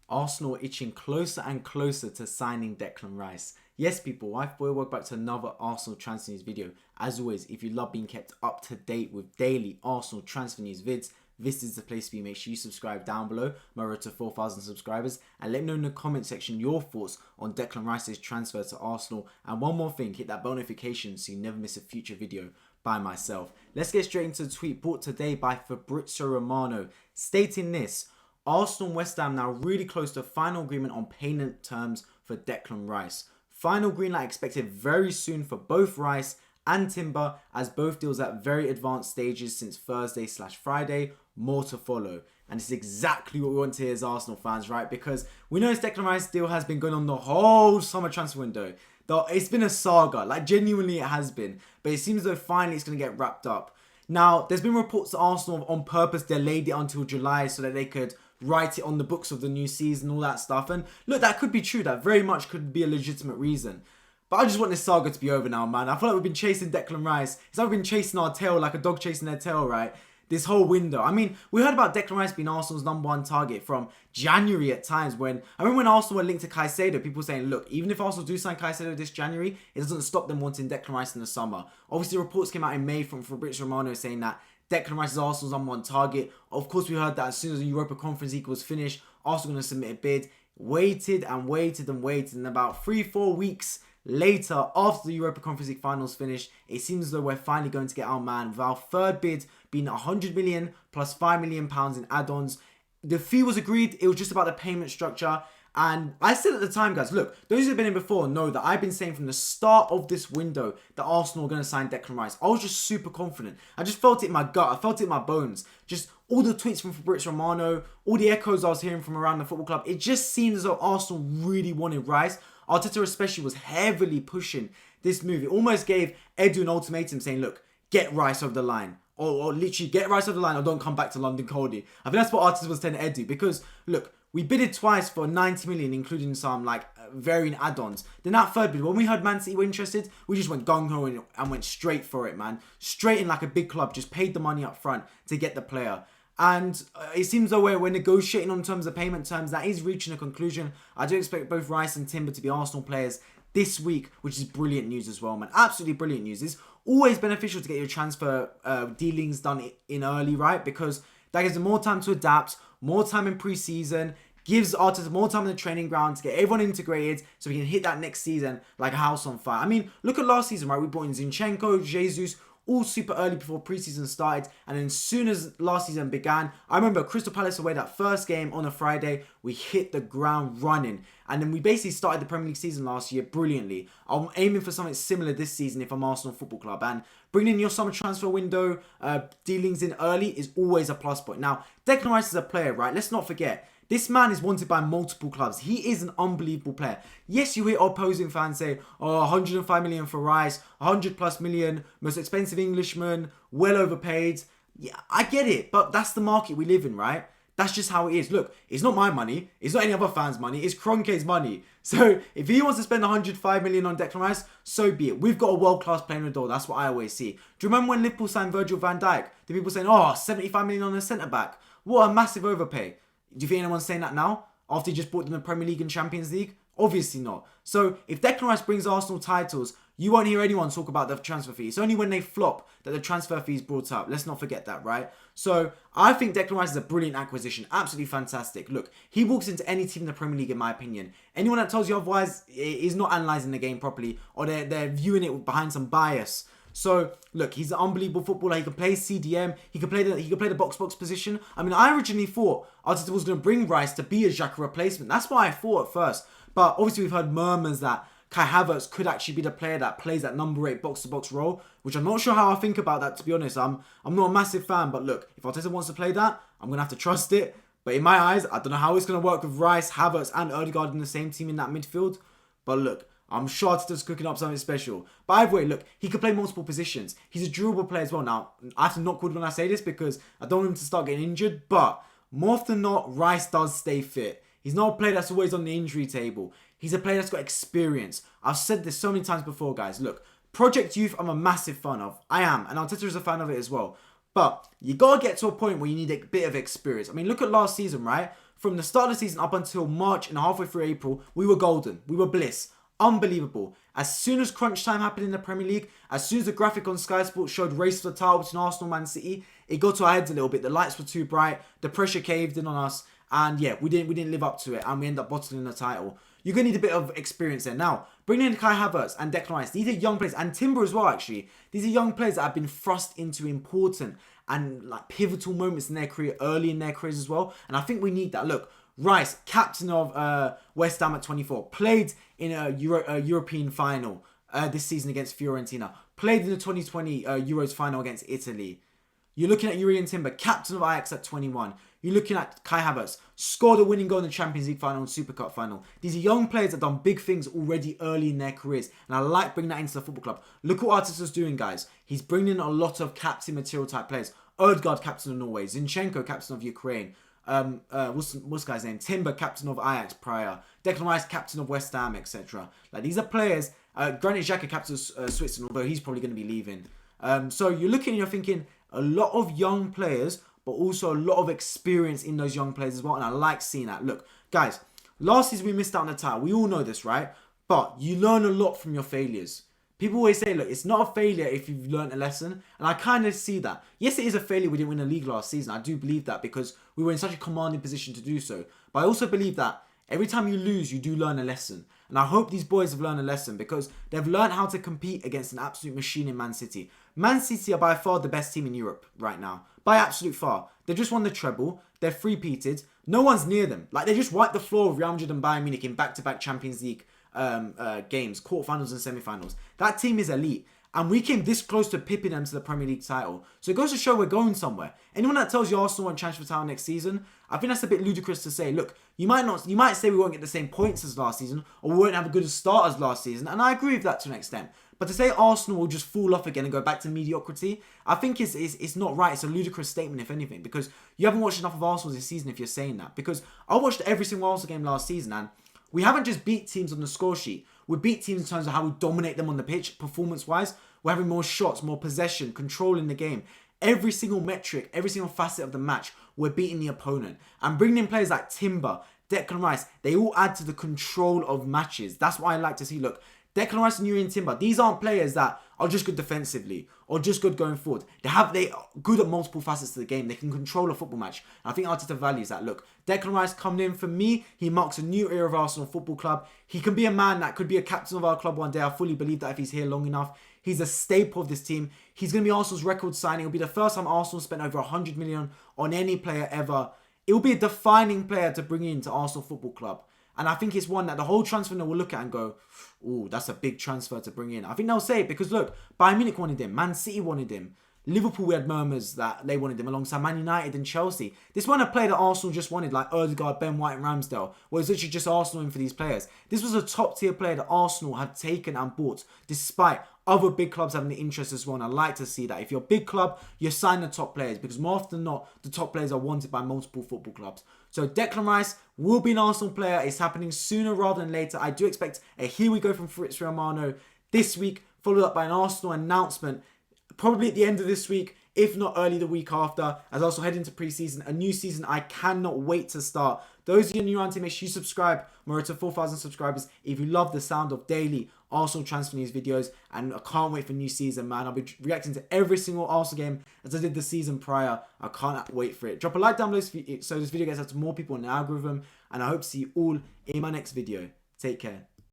Arsenal itching closer and closer to signing Declan Rice. Yes, people, welcome back to another Arsenal transfer news video. As always, if you love being kept up to date with daily Arsenal transfer news vids, this is the place to be. Make sure you subscribe down below, my road to 4,000 subscribers, and let me know in the comment section your thoughts on Declan Rice's transfer to Arsenal. And one more thing, hit that bell notification so you never miss a future video by myself. Let's get straight into the tweet brought today by Fabrizio Romano, stating this: Arsenal and West Ham now really close to final agreement on payment terms for Declan Rice. Final green light expected very soon for both Rice and Timber, as both deals at very advanced stages since Thursday/Friday. More to follow. And it's exactly what we want to hear as Arsenal fans, right? Because we know this Declan Rice deal has been going on the whole summer transfer window. Though it's been a saga, like genuinely it has been. But it seems as though finally it's going to get wrapped up. Now, there's been reports that Arsenal on purpose delayed it until July so that they could write it on the books of the new season, all that stuff. And look, that could be true. That very much could be a legitimate reason. But I just want this saga to be over now, man. I feel like we've been chasing Declan Rice. It's like we've been chasing our tail like a dog chasing their tail, right? This whole window. I mean, we heard about Declan Rice being Arsenal's #1 target from January at times. I remember when Arsenal were linked to Caicedo, people saying, look, even if Arsenal do sign Caicedo this January, it doesn't stop them wanting Declan Rice in the summer. Obviously, reports came out in May from Fabrizio Romano saying that Declan Rice is Arsenal's #1 target. Of course, we heard that as soon as the Europa Conference League was finished, Arsenal going to submit a bid. Waited and waited and waited, and about 3-4 weeks later, after the Europa Conference League finals finished, it seems as though we're finally going to get our man, with our third bid being 100 million plus £5 million in add-ons. The fee was agreed. It was just about the payment structure. And I said at the time, guys, look, those who have been in before know that I've been saying from the start of this window that Arsenal are going to sign Declan Rice. I was just super confident. I just felt it in my gut. I felt it in my bones. Just all the tweets from Fabrizio Romano, all the echoes I was hearing from around the football club. It just seemed as though Arsenal really wanted Rice. Arteta especially was heavily pushing this move. It almost gave Edu an ultimatum saying, look, get Rice over the line. Or literally get Rice over the line or don't come back to London coldly. I think that's what Arteta was telling Edu. Because, look, we bidded twice for 90 million, including some like varying add-ons. Then that third bid, when we heard Man City were interested, we just went gung-ho and went straight for it, man. Straight in like a big club, just paid the money up front to get the player. And it seems though we're negotiating on terms of payment terms. That is reaching a conclusion. I do expect both Rice and Timber to be Arsenal players this week, which is brilliant news as well, man. Absolutely brilliant news. It's always beneficial to get your transfer dealings done in early, right? Because that gives them more time to adapt, more time in pre-season, gives Arteta more time in the training ground to get everyone integrated so we can hit that next season like a house on fire. I mean, look at last season, right? We brought in Zinchenko, Jesus, all super early before preseason started, and then as soon as last season began, I remember Crystal Palace away that first game on a Friday, we hit the ground running, and then we basically started the Premier League season last year brilliantly. I'm aiming for something similar this season if I'm Arsenal Football Club, and bringing in your summer transfer window dealings in early is always a plus point. Now, Declan Rice is a player, right? Let's not forget, this man is wanted by multiple clubs. He is an unbelievable player. Yes, you hear opposing fans say, oh, 105 million for Rice, 100 plus million, most expensive Englishman, well overpaid. Yeah, I get it, but that's the market we live in, right? That's just how it is. Look, it's not my money. It's not any other fan's money. It's Kroenke's money. So if he wants to spend 105 million on Declan Rice, so be it. We've got a world-class player in the door. That's what I always see. Do you remember when Liverpool signed Virgil van Dijk? The people saying, oh, 75 million on a centre-back. What a massive overpay. Do you think anyone's saying that now? After he just brought them the Premier League and Champions League? Obviously not. So if Declan Rice brings Arsenal titles, you won't hear anyone talk about the transfer fee. It's only when they flop that the transfer fee is brought up. Let's not forget that, right? So I think Declan Rice is a brilliant acquisition. Absolutely fantastic. Look, he walks into any team in the Premier League, in my opinion. Anyone that tells you otherwise is not analysing the game properly, or they're viewing it behind some bias. So, look, he's an unbelievable footballer. He can play CDM. He can play the box-box position. I mean, I originally thought Arteta was going to bring Rice to be a Xhaka replacement. That's what I thought at first. But obviously, we've heard murmurs that Kai Havertz could actually be the player that plays that number 8 box-to-box role, which I'm not sure how I think about that, to be honest. I'm not a massive fan, but look, if Arteta wants to play that, I'm going to have to trust it. But in my eyes, I don't know how it's going to work with Rice, Havertz, and Odegaard in the same team in that midfield. But look, I'm sure Arteta's cooking up something special. But either way, look, he can play multiple positions. He's a durable player as well. Now, I have to knock wood when I say this because I don't want him to start getting injured. But more often than not, Rice does stay fit. He's not a player that's always on the injury table. He's a player that's got experience. I've said this so many times before, guys. Look, Project Youth, I'm a massive fan of. I am. And Arteta is a fan of it as well. But you got to get to a point where you need a bit of experience. I mean, look at last season, right? from the start of the season up until March and halfway through April, we were golden. We were bliss. Unbelievable. As soon as crunch time happened in the Premier League, as soon as the graphic on Sky Sports showed race for the title between Arsenal and Man City, it got to our heads a little bit. The lights were too bright, the pressure caved in on us, and yeah, we didn't live up to it, and we ended up bottling the title. You're going to need a bit of experience there. Now, bringing in Kai Havertz and Declan Rice, these are young players, and Timber as well, actually. These are young players that have been thrust into important and like pivotal moments in their career, early in their careers as well, and I think we need that. Look, Rice, captain of West Ham at 24, played in a European final this season against Fiorentina, played in the 2020 Euros final against Italy. You're looking at Jurrien Timber, captain of Ajax at 21. You're looking at Kai Havertz, scored a winning goal in the Champions League final and Super Cup final. These are young players that have done big things already early in their careers, and I like bringing that into the football club. Look what Arteta's doing, guys. He's bringing in a lot of captain material type players. Ødegaard, captain of Norway. Zinchenko, captain of Ukraine. What's guy's name? Timber, captain of Ajax prior. Declan Rice, captain of West Ham, etc. Like, these are players. Granit Xhaka, captain of Switzerland, although he's probably going to be leaving. So you're looking and you're thinking a lot of young players, but also a lot of experience in those young players as well. And I like seeing that. Look, guys, last season we missed out on the title. We all know this, right? But you learn a lot from your failures. People always say, look, it's not a failure if you've learned a lesson. And I kind of see that. Yes, it is a failure we didn't win the league last season. I do believe that because we were in such a commanding position to do so. But I also believe that every time you lose, you do learn a lesson. And I hope these boys have learned a lesson because they've learned how to compete against an absolute machine in Man City. Man City are by far the best team in Europe right now. By absolute far. They've just won the treble. They're three-peated. No one's near them. Like, they just wiped the floor of Real Madrid and Bayern Munich in back-to-back Champions League games, quarterfinals and semi-finals. That team is elite. And we came this close to pipping them to the Premier League title. So it goes to show we're going somewhere. Anyone that tells you Arsenal won't challenge for the title next season, I think that's a bit ludicrous to say. Look, you might say we won't get the same points as last season, or we won't have a good start as last season, and I agree with that to an extent. But to say Arsenal will just fall off again and go back to mediocrity, I think it's not right. It's a ludicrous statement, if anything, because you haven't watched enough of Arsenal this season if you're saying that. Because I watched every single Arsenal game last season, and we haven't just beat teams on the score sheet. We beat teams in terms of how we dominate them on the pitch, performance-wise. We're having more shots, more possession, controlling the game. Every single metric, every single facet of the match, we're beating the opponent. And bringing in players like Timber, Declan Rice, they all add to the control of matches. That's what I like to see. Look, Declan Rice and Jurrien Timber, these aren't players that are just good defensively or just good going forward. They are good at multiple facets of the game. They can control a football match. And I think Arteta values that. Look, Declan Rice coming in, for me, he marks a new era of Arsenal Football Club. He can be a man that could be a captain of our club one day. I fully believe that if he's here long enough. He's a staple of this team. He's going to be Arsenal's record signing. It'll be the first time Arsenal spent over 100 million on any player ever. It will be a defining player to bring into Arsenal Football Club. And I think it's one that the whole transfer will look at and go, ooh, that's a big transfer to bring in. I think they'll say it because, look, Bayern Munich wanted him. Man City wanted him. Liverpool, we had murmurs that they wanted him alongside Man United and Chelsea. This wasn't a player that Arsenal just wanted, like Ødegaard, Ben White and Ramsdale, where it's literally just Arsenal in for these players. This was a top-tier player that Arsenal had taken and bought, despite other big clubs having the interest as well. And I like to see that. If you're a big club, you sign the top players, because more often than not, the top players are wanted by multiple football clubs. So Declan Rice will be an Arsenal player. It's happening sooner rather than later. I do expect a here we go from Fabrizio Romano this week, followed up by an Arsenal announcement probably at the end of this week, if not early the week after, as I also head into pre-season, a new season I cannot wait to start. Those of you new around here, make sure you subscribe. We're to 4,000 subscribers. If you love the sound of daily Arsenal transfer news videos, and I can't wait for new season, man. I'll be reacting to every single Arsenal game as I did the season prior. I can't wait for it. Drop a like down below so this video gets out to more people in the algorithm, and I hope to see you all in my next video. Take care.